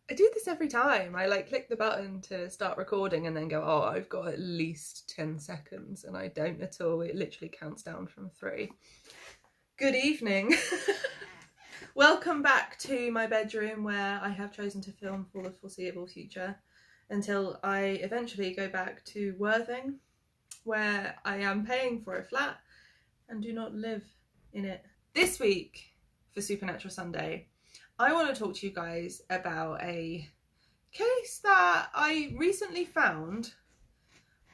I do this every time. I like click the button to start recording and then go, oh, I've got at least 10 seconds, and I don't at all. It literally counts down from 3. Good evening. Welcome back to my bedroom where I have chosen to film for the foreseeable future until I eventually go back to Worthing, where I am paying for a flat and do not live in it. This week for Supernatural Sunday, I want to talk to you guys about a case that I recently found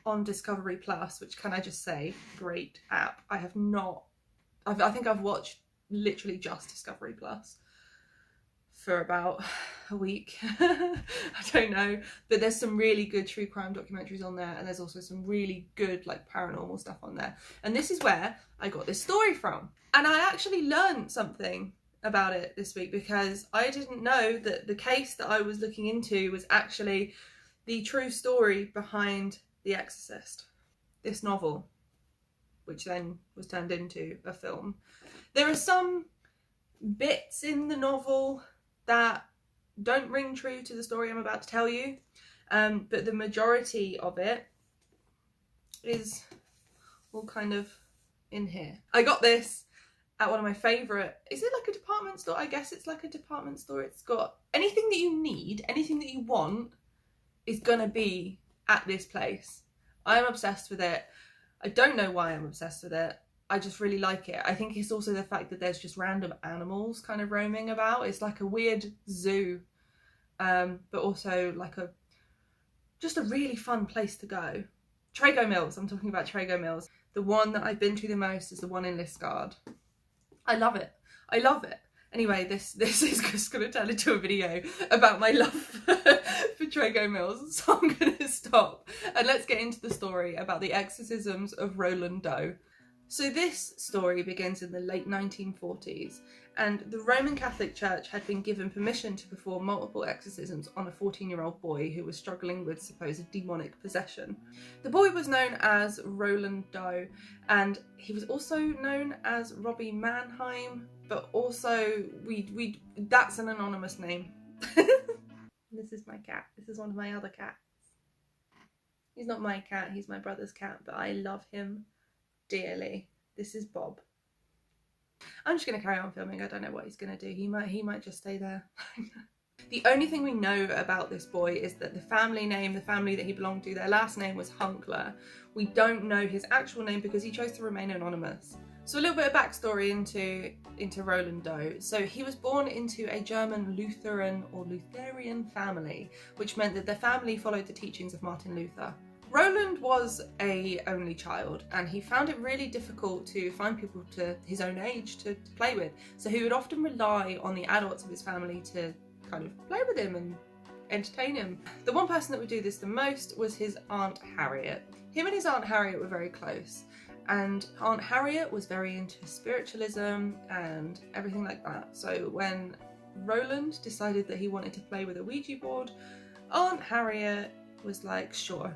on Discovery Plus, which, can I just say, great app. I think I've watched literally just Discovery Plus for about a week. I don't know, but there's some really good true crime documentaries on there, and there's also some really good like paranormal stuff on there. And this is where I got this story from, and I actually learned something about it this week because I didn't know that the case that I was looking into was actually the true story behind The Exorcist, this novel, which then was turned into a film. There are some bits in the novel that don't ring true to the story I'm about to tell you, but the majority of it is all kind of in here. I got this at one of my favourite, is it like a department store? I guess it's like a department store. It's got anything that you need, anything that you want is gonna be at this place. I'm obsessed with it. I don't know why I'm obsessed with it. I just really like it. I think it's also the fact that there's just random animals kind of roaming about. It's like a weird zoo, but also like just a really fun place to go. Trago Mills, I'm talking about Trago Mills. The one that I've been to the most is the one in Liskeard. I love it. I love it. Anyway, this is just going to turn into a video about my love for Trago Mills, so I'm going to stop and let's get into the story about the exorcisms of Roland Doe. So this story begins in the late 1940s, and the Roman Catholic Church had been given permission to perform multiple exorcisms on a 14-year-old boy who was struggling with supposed demonic possession. The boy was known as Roland Doe, and he was also known as Robbie Mannheim, but also that's an anonymous name. This is my cat. This is one of my other cats. He's not my cat, he's my brother's cat, but I love him dearly. This is Bob. I'm just going to carry on filming. I don't know what he's going to do. He might just stay there. The only thing we know about this boy is that the family name, the family that he belonged to, their last name was Hunkler. We don't know his actual name because he chose to remain anonymous. So a little bit of backstory into Roland Doe. So he was born into a German Lutheran or Lutheran family, which meant that their family followed the teachings of Martin Luther. Roland was an only child, and he found it really difficult to find people to his own age to play with. So he would often rely on the adults of his family to kind of play with him and entertain him. The one person that would do this the most was his Aunt Harriet. Him and his Aunt Harriet were very close, and Aunt Harriet was very into spiritualism and everything like that. So when Roland decided that he wanted to play with a Ouija board, Aunt Harriet was like, sure.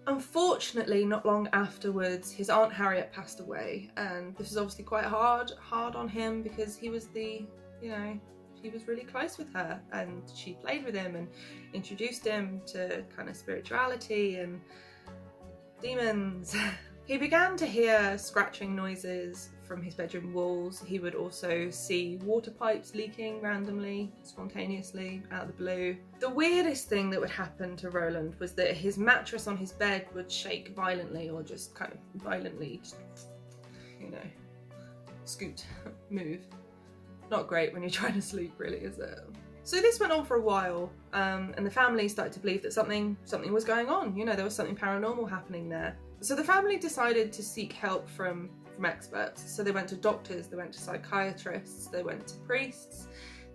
Unfortunately, not long afterwards, his Aunt Harriet passed away, and this was obviously quite hard on him because he was she was really close with her, and she played with him and introduced him to kind of spirituality and demons. He began to hear scratching noises from his bedroom walls. He would also see water pipes leaking randomly, spontaneously, out of the blue. The weirdest thing that would happen to Roland was that his mattress on his bed would shake violently, or just kind of violently, scoot, move. Not great when you're trying to sleep, really, is it? So this went on for a while, and the family started to believe that something was going on. There was something paranormal happening there. So the family decided to seek help from experts. So they went to doctors, they went to psychiatrists, they went to priests,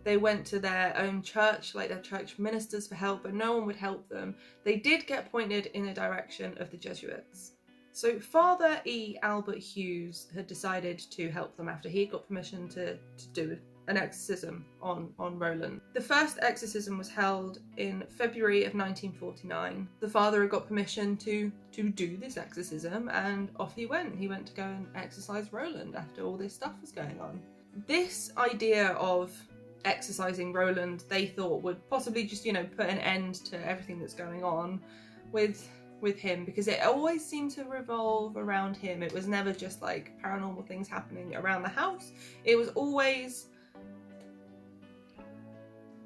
they went to their own church, like their church ministers, for help, but no one would help them. They did get pointed in the direction of the Jesuits. So Father E. Albert Hughes had decided to help them after he got permission to do an exorcism on Roland. The first exorcism was held in February of 1949. The father had got permission to do this exorcism, and off he went. He went to go and exorcise Roland after all this stuff was going on. This idea of exorcising Roland, they thought would possibly just, you know, put an end to everything that's going on with him, because it always seemed to revolve around him. It was never just like paranormal things happening around the house. It was always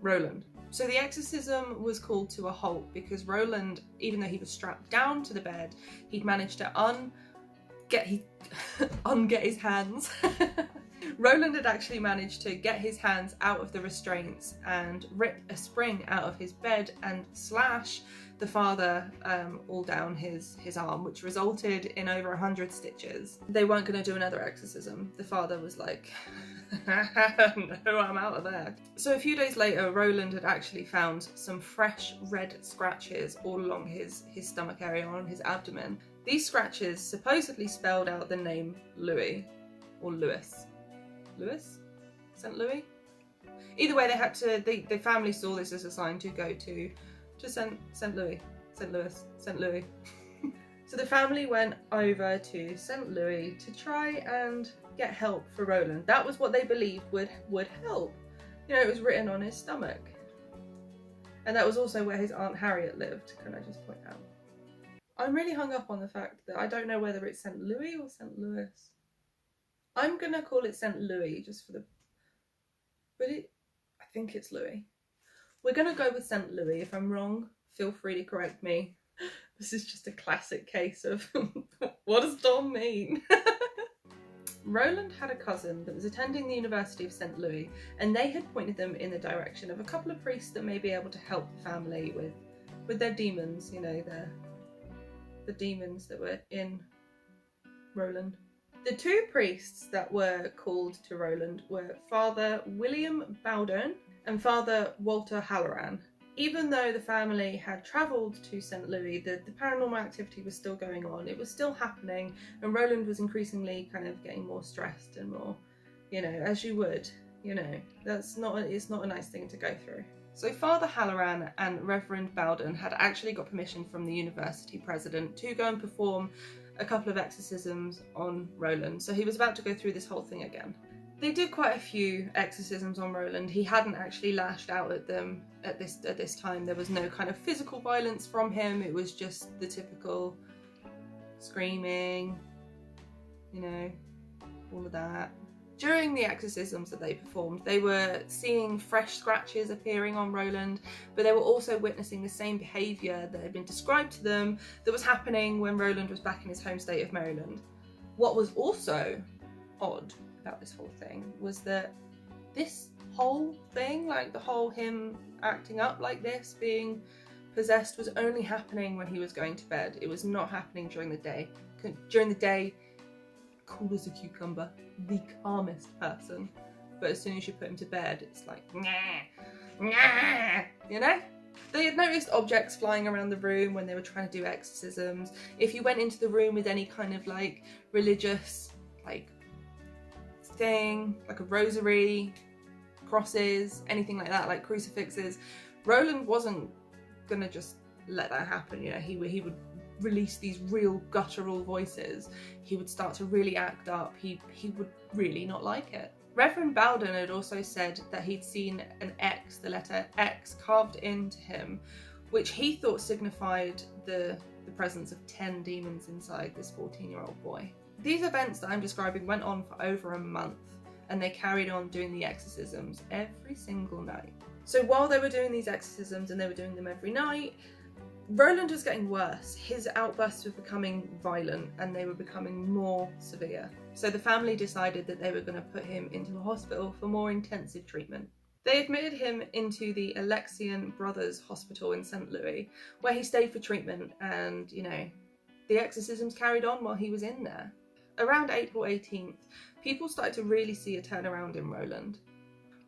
Roland. So the exorcism was called to a halt because Roland, even though he was strapped down to the bed, he'd managed to unget his hands. Roland had actually managed to get his hands out of the restraints and rip a spring out of his bed and slash the father all down his arm, which resulted in over 100 stitches. They weren't going to do another exorcism. The father was like, no, I'm out of there. So a few days later, Roland had actually found some fresh red scratches all along his stomach area, on his abdomen. These scratches supposedly spelled out the name Louis, or Louis. Louis? St. Louis? Either way, they had to, the family saw this as a sign to go to St. Louis. St. Louis. St. Louis. So the family went over to St. Louis to try and get help for Roland. That was what they believed would help. You know, it was written on his stomach. And that was also where his Aunt Harriet lived, can I just point out. I'm really hung up on the fact that I don't know whether it's St. Louis or St. Louis. I'm gonna call it St. Louis just for the... But I think it's Louis. We're gonna go with St. Louis. If I'm wrong, feel free to correct me. This is just a classic case of what does Dom mean? Roland had a cousin that was attending the University of St. Louis, and they had pointed them in the direction of a couple of priests that may be able to help the family with their demons, you know, the demons that were in Roland. The two priests that were called to Roland were Father William Bowden and Father Walter Halloran. Even though the family had travelled to St. Louis, the paranormal activity was still going on. It was still happening, and Roland was increasingly kind of getting more stressed and more, you know, as you would, you know, it's not a nice thing to go through. So Father Halloran and Reverend Bowden had actually got permission from the university president to go and perform a couple of exorcisms on Roland. So he was about to go through this whole thing again. They did quite a few exorcisms on Roland. He hadn't actually lashed out at them at this time. There was no kind of physical violence from him. It was just the typical screaming, you know, all of that. During the exorcisms that they performed, they were seeing fresh scratches appearing on Roland, but they were also witnessing the same behaviour that had been described to them that was happening when Roland was back in his home state of Maryland. What was also odd about this whole thing was that this whole thing, like the whole him acting up like this, being possessed, was only happening when he was going to bed. It was not happening during the day. During the day, cool as a cucumber, the calmest person. But as soon as you put him to bed, it's like, nah, nah, you know? They had noticed objects flying around the room when they were trying to do exorcisms. If you went into the room with any kind of like religious, like, thing, like a rosary, crosses, anything like that, like crucifixes, Roland wasn't gonna just let that happen, you know. He would release these real guttural voices. He would start to really act up. He would really not like it. Reverend Bowden had also said that he'd seen an X, the letter X, carved into him, which he thought signified the presence of 10 demons inside this 14-year-old boy. These events that I'm describing went on for over a month, and they carried on doing the exorcisms every single night. So while they were doing these exorcisms, and they were doing them every night, Roland was getting worse. His outbursts were becoming violent, and they were becoming more severe. So the family decided that they were going to put him into a hospital for more intensive treatment. They admitted him into the Alexian Brothers Hospital in St. Louis, where he stayed for treatment, and, you know, the exorcisms carried on while he was in there. Around April 18th, people started to really see a turnaround in Roland.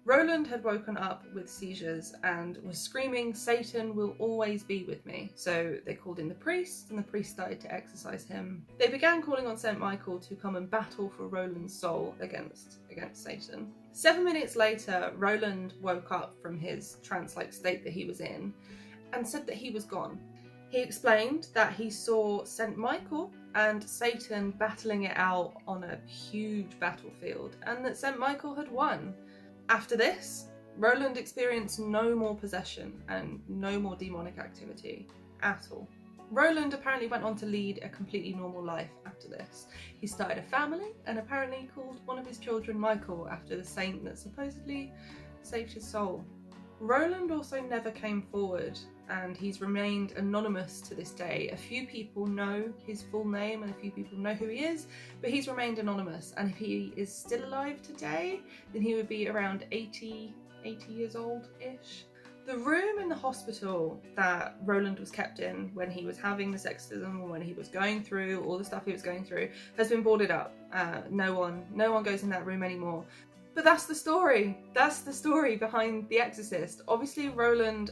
Roland had woken up with seizures and was screaming, "Satan will always be with me." So they called in the priest, and the priest started to exorcise him. They began calling on St. Michael to come and battle for Roland's soul against Satan. 7 minutes later, Roland woke up from his trance-like state that he was in and said that he was gone. He explained that he saw St. Michael and Satan battling it out on a huge battlefield, and that St. Michael had won. After this, Roland experienced no more possession and no more demonic activity at all. Roland apparently went on to lead a completely normal life after this. He started a family and apparently called one of his children Michael after the saint that supposedly saved his soul. Roland also never came forward and he's remained anonymous to this day. A few people know his full name and a few people know who he is, but he's remained anonymous, and if he is still alive today, then he would be around 80 years old-ish. The room in the hospital that Roland was kept in when he was having this exorcism, or when he was going through all the stuff he was going through, has been boarded up. No one goes in that room anymore. But that's the story. That's the story behind The Exorcist. Obviously Roland,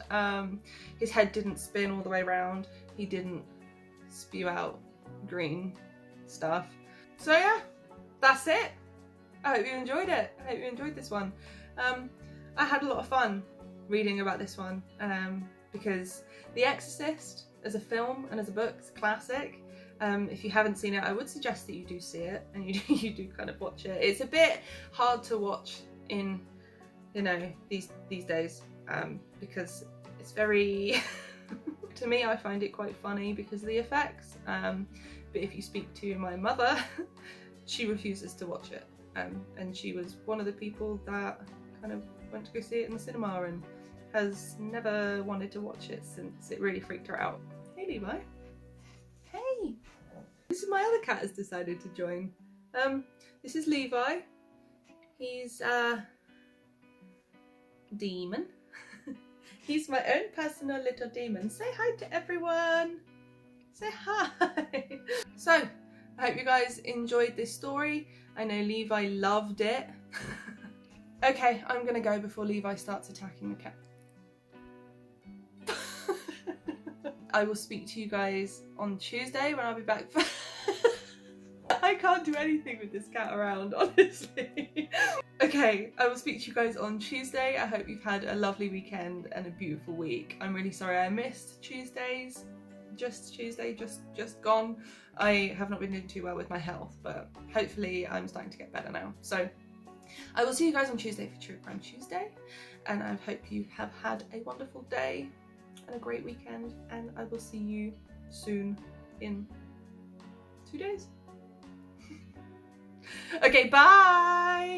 his head didn't spin all the way around. He didn't spew out green stuff. So yeah, that's it. I hope you enjoyed it. I hope you enjoyed this one. I had a lot of fun reading about this one because The Exorcist as a film and as a book is a classic. If you haven't seen it, I would suggest that you do see it and you do kind of watch it. It's a bit hard to watch in, you know, these days because it's very to me, I find it quite funny because of the effects, but if you speak to my mother, she refuses to watch it, and she was one of the people that kind of went to go see it in the cinema and has never wanted to watch it since it really freaked her out. Hey Levi. Hey! This is my other cat has decided to join. This is Levi. He's a demon. He's my own personal little demon. Say hi to everyone! Say hi! So, I hope you guys enjoyed this story. I know Levi loved it. Okay, I'm gonna go before Levi starts attacking the cat. I will speak to you guys on Tuesday when I'll be back for... I can't do anything with this cat around, honestly. Okay, I will speak to you guys on Tuesday. I hope you've had a lovely weekend and a beautiful week. I'm really sorry I missed Tuesdays. Just Tuesday, just gone. I have not been doing too well with my health, but hopefully I'm starting to get better now. So I will see you guys on Tuesday for True Crime Tuesday, and I hope you have had a wonderful day and a great weekend, and I will see you soon in 2 days. Okay, bye!